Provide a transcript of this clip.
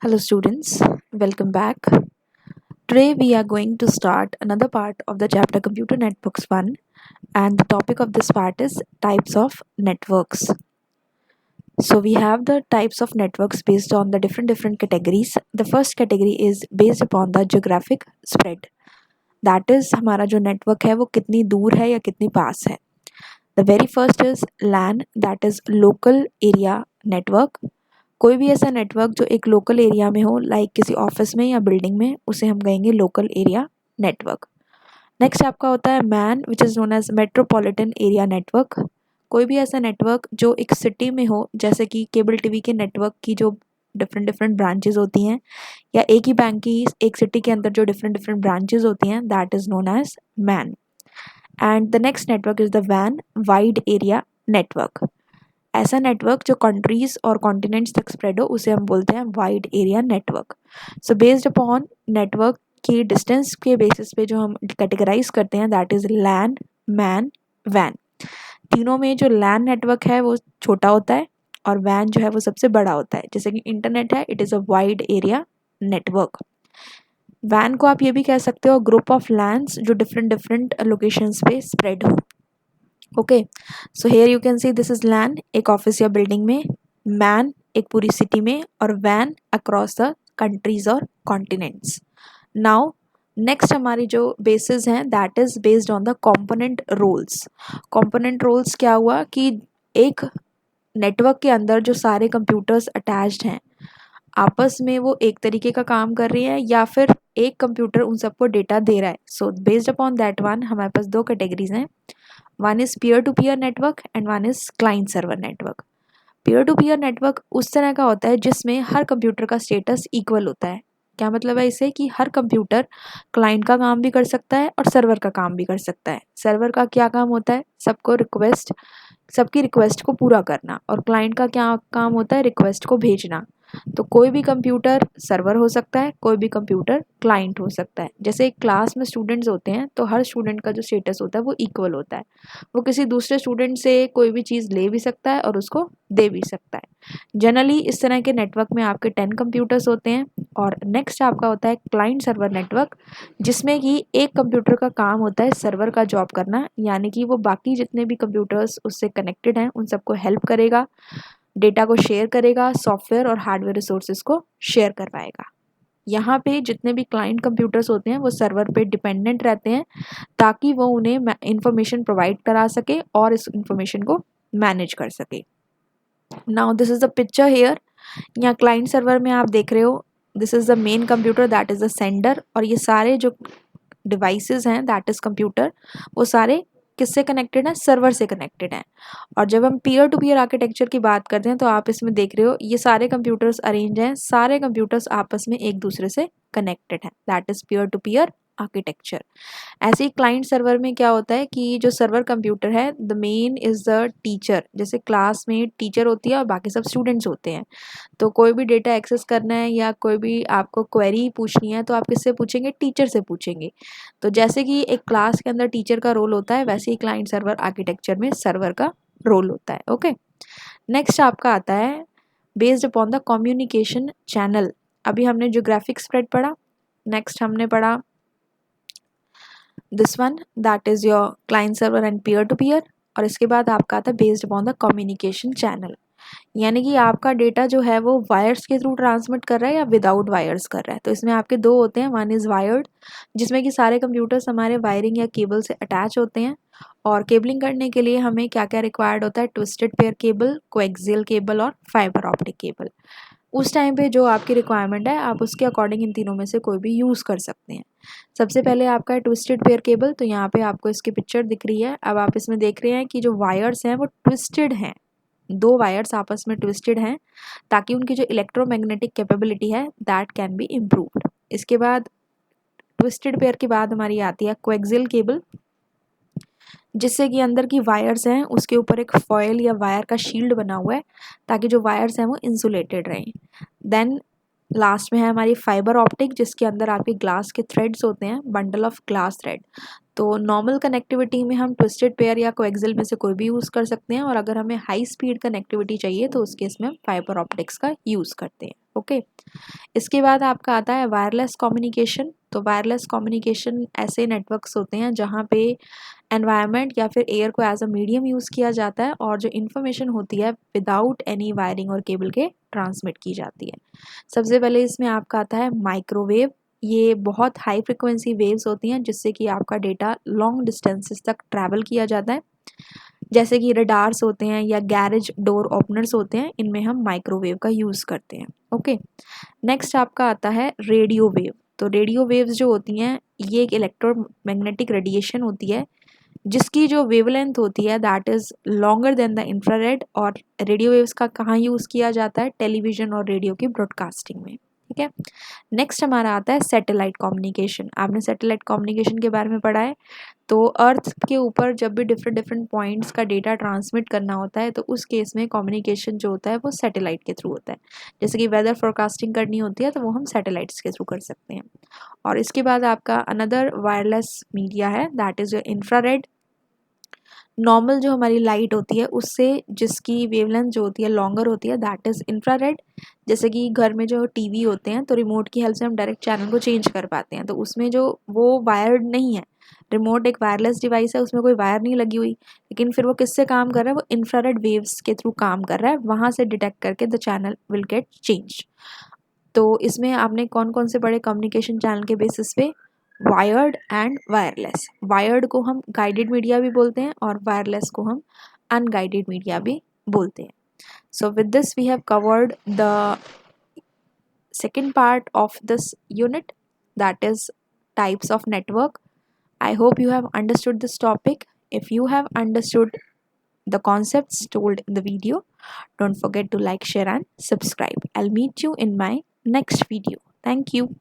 Hello students, welcome back. Today we are going to start another part of the chapter Computer Networks 1, and the topic of this part is types of networks. So we have the types of networks based on the different categories. The first category is based upon the geographic spread. That is हमारा जो network है वो कितनी दूर है या कितनी पास है. The very first is LAN, that is local area network. कोई भी ऐसा नेटवर्क जो एक लोकल एरिया में हो, लाइक किसी ऑफिस में या बिल्डिंग में, उसे हम कहेंगे लोकल एरिया नेटवर्क. नेक्स्ट आपका होता है MAN, which is known as metropolitan area network. कोई भी ऐसा नेटवर्क जो एक सिटी में हो, जैसे कि केबल टीवी के नेटवर्क की जो डिफरेंट ब्रांचेज होती हैं, या एक ही बैंक की एक सिटी के अंदर जो डिफरेंट ब्रांचेज होती हैं, that is known as MAN. And the next network is the वैन, वाइड एरिया नेटवर्क. ऐसा नेटवर्क जो कंट्रीज और कॉन्टिनेंट्स तक स्प्रेड हो, उसे हम बोलते हैं wide area network. So based upon network की डिस्टेंस के बेसिस पे जो हम कैटेगराइज करते हैं, दैट इज लैन, मैन, वैन. तीनों में जो लैन नेटवर्क है वो छोटा होता है और वैन जो है वो सबसे बड़ा होता है. जैसे कि इंटरनेट है, it is a wide area network. वैन को आप ये भी कह सकते हो ग्रुप ऑफ लैंड्स जो डिफरेंट लोकेशंस पे स्प्रेड हो. Okay, so here you can see this is LAN, एक ऑफिस या बिल्डिंग में, मैन एक पूरी सिटी में, और वैन अक्रॉस द कंट्रीज और कॉन्टिनेंट्स. नाउ नेक्स्ट हमारी जो बेसिस हैं, that is based on the component roles. Component roles क्या हुआ कि एक नेटवर्क के अंदर जो सारे कंप्यूटर्स अटैच्ड हैं, आपस में वो एक तरीके का काम कर रही है या फिर एक कंप्यूटर उन सबको डेटा दे रहा है. So based upon that one हमारे पास दो कैटेगरीज हैं. One is peer to peer network and one is client server network. Peer to peer network उस तरह का होता है जिसमें हर कंप्यूटर का स्टेटस इक्वल होता है. क्या मतलब है इसे, कि हर कंप्यूटर क्लाइंट का काम भी कर सकता है और सर्वर का काम भी कर सकता है. सर्वर का क्या काम होता है, सबकी रिक्वेस्ट को पूरा करना, और क्लाइंट का क्या काम होता है, रिक्वेस्ट को भेजना. तो कोई भी कंप्यूटर सर्वर हो सकता है, कोई भी कंप्यूटर क्लाइंट हो सकता है. जैसे एक क्लास में स्टूडेंट्स होते हैं तो हर स्टूडेंट का जो स्टेटस होता है वो इक्वल होता है. वो किसी दूसरे स्टूडेंट से कोई भी चीज़ ले भी सकता है और उसको दे भी सकता है. जनरली इस तरह के नेटवर्क में आपके 10 कंप्यूटर्स होते हैं. और नेक्स्ट आपका होता है क्लाइंट सर्वर नेटवर्क, जिसमें कि एक कंप्यूटर का काम होता है सर्वर का जॉब करना, यानी कि वो बाकी जितने भी कंप्यूटर्स उससे कनेक्टेड हैं उन सबको हेल्प करेगा, डेटा को शेयर करेगा, सॉफ्टवेयर और हार्डवेयर रिसोर्सेज को शेयर करवाएगा. यहाँ पे जितने भी क्लाइंट कंप्यूटर्स होते हैं वो सर्वर पे डिपेंडेंट रहते हैं ताकि वो उन्हें इंफॉर्मेशन प्रोवाइड करा सके और इस इंफॉर्मेशन को मैनेज कर सके. Now this is the picture here. यहाँ क्लाइंट सर्वर में आप देख रहे हो, this is the main computer, that is the sender, और ये सारे जो डिवाइसेस हैं, दैट इज़ कंप्यूटर, वो सारे किससे कनेक्टेड हैं, सर्वर से कनेक्टेड हैं. और जब हम पीयर टू पीयर आर्किटेक्चर की बात करते हैं तो आप इसमें देख रहे हो ये सारे कंप्यूटर्स अरेंज हैं, सारे कंप्यूटर्स आपस में एक दूसरे से कनेक्टेड हैं, that is peer to peer architecture. ऐसे ही क्लाइंट सर्वर में क्या होता है कि जो सर्वर कंप्यूटर है, the main is the teacher. जैसे क्लास में टीचर होती है और बाकी सब स्टूडेंट्स होते हैं. तो कोई भी डेटा एक्सेस करना है या कोई भी आपको क्वेरी पूछनी है तो आप किससे पूछेंगे, टीचर से पूछेंगे. तो जैसे कि एक क्लास के अंदर टीचर का रोल होता है, वैसे ही क्लाइंट सर्वर आर्किटेक्चर में सर्वर का रोल होता है. ओके, नेक्स्ट आपका आता है based upon the communication channel. अभी हमने ज्योग्राफिक स्प्रेड पढ़ा. नेक्स्ट हमने पढ़ा this one, that is your client server and peer to peer. और इसके बाद आपका आता है based upon the communication channel, यानी कि आपका डेटा जो है वो वायर्स के थ्रू ट्रांसमिट कर रहा है या विदाउट वायर्स कर रहा है. तो इसमें आपके दो होते हैं, वन इज़ वायर्ड, जिसमें कि सारे कंप्यूटर्स हमारे वायरिंग या केबल से अटैच होते हैं. और केबलिंग करने के लिए हमें क्या क्या रिक्वायर्ड होता है, twisted pair cable, coaxial cable और फाइबर ऑप्टिक केबल. उस टाइम पे जो आपकी रिक्वायरमेंट है आप उसके अकॉर्डिंग इन तीनों में से कोई भी यूज़ कर सकते हैं. सबसे पहले आपका है ट्विस्टेड पेयर केबल. तो यहाँ पे आपको इसकी पिक्चर दिख रही है. अब आप इसमें देख रहे हैं कि जो वायर्स हैं वो ट्विस्टेड हैं, दो वायर्स आपस में ट्विस्टेड हैं ताकि उनकी जो इलेक्ट्रोमैग्नेटिक कैपेबिलिटी है दैट कैन बी इम्प्रूव्ड. इसके बाद ट्विस्टेड पेयर के बाद हमारी आती है कोएक्सियल केबल, जिससे कि अंदर की वायर्स हैं उसके ऊपर एक फॉयल या वायर का शील्ड बना हुआ है ताकि जो वायर्स हैं वो इंसुलेटेड रहें. देन लास्ट में है हमारी फाइबर ऑप्टिक, जिसके अंदर आपके ग्लास के थ्रेड्स होते हैं, बंडल ऑफ ग्लास थ्रेड. तो नॉर्मल कनेक्टिविटी में हम ट्विस्टेड पेयर या कोएक्सियल में से कोई भी यूज़ कर सकते हैं, और अगर हमें हाई स्पीड कनेक्टिविटी चाहिए तो उस केस में हम फाइबर ऑप्टिक्स का यूज़ करते हैं. ओके। इसके बाद आपका आता है वायरलेस कम्युनिकेशन। तो वायरलेस कम्युनिकेशन ऐसे नेटवर्क्स होते हैं जहाँ पे एनवायरनमेंट या फिर एयर को एज अ मीडियम यूज़ किया जाता है और जो इन्फॉर्मेशन होती है विदाउट एनी वायरिंग और केबल के ट्रांसमिट की जाती है। सबसे पहले इसमें आपका आता है माइक्रोवेव। ये बहुत हाई फ्रिक्वेंसी वेव्स होती हैं जिससे कि आपका डेटा लॉन्ग डिस्टेंसेस तक ट्रैवल किया जाता है, जैसे कि रडार्स होते हैं या गैरेज डोर ओपनर्स होते हैं, इनमें हम माइक्रोवेव का यूज़ करते हैं। ओके। नेक्स्ट आपका आता है रेडियो वेव। तो रेडियो वेव्स जो होती हैं ये एक इलेक्ट्रोमैग्नेटिक रेडिएशन होती है जिसकी जो वेवलेंथ होती है that is longer than the infrared. और रेडियो वेव्स का कहाँ यूज़ किया जाता है? टेलीविज़न और रेडियो की ब्रॉडकास्टिंग में। ठीक है। नेक्स्ट हमारा आता है सैटेलाइट कम्युनिकेशन। आपने सैटेलाइट कम्युनिकेशन के बारे में पढ़ा है। तो अर्थ के ऊपर जब भी डिफरेंट डिफरेंट पॉइंट्स का डेटा ट्रांसमिट करना होता है तो उस केस में कम्युनिकेशन जो होता है वो सैटेलाइट के थ्रू होता है। जैसे कि वेदर फोरकास्टिंग करनी होती है तो वो हम सैटेलाइट्स के थ्रू कर सकते हैं। और इसके बाद आपका अनदर वायरलेस मीडिया है that is your infrared. Normal जो हमारी लाइट होती है उससे जिसकी वेवलेंथ जो होती है लॉन्गर होती है दैट इज़ इंफ्रारेड। जैसे कि घर में जो टीवी होते हैं तो रिमोट की हेल्प से हम डायरेक्ट चैनल को चेंज कर पाते हैं, तो उसमें जो वो वायर्ड नहीं है, रिमोट एक वायरलेस डिवाइस है, उसमें कोई वायर नहीं लगी हुई, लेकिन फिर वो किससे काम कर रहा है? वो इंफ्रारेड वेव्स के थ्रू काम कर रहा है, वहाँ से डिटेक्ट करके the channel will get change. तो इसमें आपने कौन कौन से पढ़े कम्युनिकेशन चैनल के बेसिस पे? Wired and wireless. वायर्ड को हम गाइडेड मीडिया भी बोलते हैं और वायरलेस को हम अनगाइडेड मीडिया भी बोलते हैं। So with this we have covered the second part of this unit, that is types of network. I hope you have understood this topic. If you have understood the concepts told in the video, don't forget to like, share and subscribe. I'll meet you in my next video. Thank you.